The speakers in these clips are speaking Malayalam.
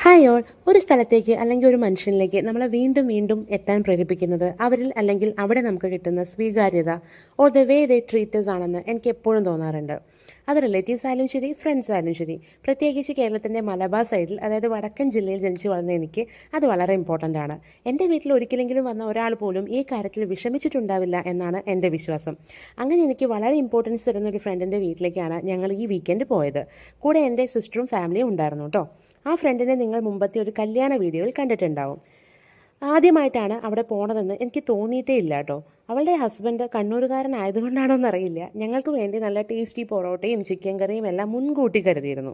Hi all. ഒരു സ്ഥലത്തേക്ക് അല്ലെങ്കിൽ ഒരു മനുഷ്യനിലേക്ക് നമ്മളെ വീണ്ടും വീണ്ടും എത്താൻ പ്രേരിപ്പിക്കുന്നത് അവരിൽ അല്ലെങ്കിൽ അവിടെ നമുക്ക് കിട്ടുന്ന സ്വീകാര്യത ഓർ ദ വേ ദേ ട്രീറ്റേഴ്സ് ആണെന്ന് എനിക്ക് എപ്പോഴും തോന്നാറുണ്ട്. അത് റിലേറ്റീവ്സ് ആയാലും ശരി, ഫ്രണ്ട്സ് ആയാലും ശരി. പ്രത്യേകിച്ച് കേരളത്തിൻ്റെ മലബാർ സൈഡിൽ, അതായത് വടക്കൻ ജില്ലയിൽ ജനിച്ചു വളർന്ന എനിക്ക് അത് വളരെ ഇമ്പോർട്ടൻ്റ് ആണ്. എൻ്റെ വീട്ടിൽ ഒരിക്കലെങ്കിലും വന്ന ഒരാൾ പോലും ഈ കാര്യത്തിൽ വിഷമിച്ചിട്ടുണ്ടാവില്ല എന്നാണ് എൻ്റെ വിശ്വാസം. അങ്ങനെ എനിക്ക് വളരെ ഇമ്പോർട്ടൻസ് തരുന്ന ഒരു ഫ്രണ്ടിൻ്റെ വീട്ടിലേക്കാണ് ഞങ്ങൾ ഈ വീക്കെൻഡ് പോയത്. കൂടെ എൻ്റെ സിസ്റ്ററും ഫാമിലിയും ഉണ്ടായിരുന്നു കേട്ടോ. ആ ഫ്രണ്ടിനെ നിങ്ങൾ മുമ്പത്തെ ഒരു കല്യാണ വീഡിയോയിൽ കണ്ടിട്ടുണ്ടാവും. ആദ്യമായിട്ടാണ് അവിടെ പോണതെന്ന് എനിക്ക് തോന്നിയിട്ടേ ഇല്ല കേട്ടോ. അവളുടെ ഹസ്ബൻഡ് കണ്ണൂരുകാരനായതുകൊണ്ടാണോ എന്നറിയില്ല, ഞങ്ങൾക്ക് വേണ്ടി നല്ല ടേസ്റ്റി പൊറോട്ടയും ചിക്കൻ കറിയും എല്ലാം മുൻകൂട്ടി കരുതിയിരുന്നു.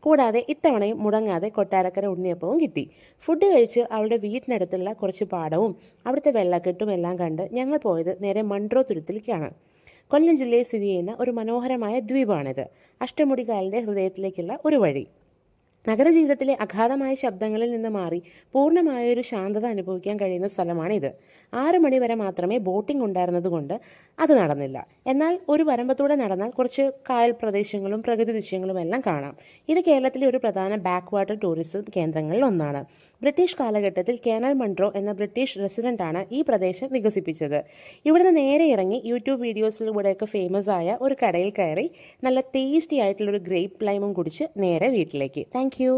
കൂടാതെ ഇത്തവണയും മുടങ്ങാതെ കൊട്ടാരക്കര ഉണ്ണിയപ്പവും കിട്ടി. ഫുഡ് കഴിച്ച് അവളുടെ വീട്ടിനടുത്തുള്ള കുറച്ച് പാടവും അവിടുത്തെ വെള്ളക്കെട്ടും എല്ലാം കണ്ട് ഞങ്ങൾ പോയത് നേരെ മൺട്രോ തുരുത്തിലേക്കാണ്. കൊല്ലം ജില്ലയിൽ സ്ഥിതി ചെയ്യുന്ന ഒരു മനോഹരമായ ദ്വീപാണിത്. അഷ്ടമുടിക്കായലിൻ്റെ ഹൃദയത്തിലേക്കുള്ള ഒരു വഴി. നഗരജീവിതത്തിലെ അഗാധമായ ശബ്ദങ്ങളിൽ നിന്ന് മാറി പൂർണ്ണമായ ഒരു ശാന്തത അനുഭവിക്കാൻ കഴിയുന്ന സ്ഥലമാണിത്. 6 മണി വരെ മാത്രമേ ബോട്ടിംഗ് ഉണ്ടായിരുന്നതുകൊണ്ട് അത് നടന്നില്ല. എന്നാൽ ഒരു വരമ്പത്തൂടെ നടന്നാൽ കുറച്ച് കായൽ പ്രദേശങ്ങളും പ്രകൃതി ദൃശ്യങ്ങളും എല്ലാം കാണാം. ഇത് കേരളത്തിലെ ഒരു പ്രധാന ബാക്ക് വാട്ടർ ടൂറിസം കേന്ദ്രങ്ങളിൽ ഒന്നാണ്. ബ്രിട്ടീഷ് കാലഘട്ടത്തിൽ കേണൽ മൺട്രോ എന്ന ബ്രിട്ടീഷ് റെസിഡൻ്റാണ് ഈ പ്രദേശം വികസിപ്പിച്ചത്. ഇവിടുന്ന് നേരെ ഇറങ്ങി യൂട്യൂബ് വീഡിയോസിലൂടെയൊക്കെ ഫേമസ് ആയ ഒരു കടയിൽ കയറി നല്ല ടേസ്റ്റി ആയിട്ടുള്ളൊരു ഗ്രേപ്പ് ലൈമും കുടിച്ച് നേരെ വീട്ടിലേക്ക്. Thank you.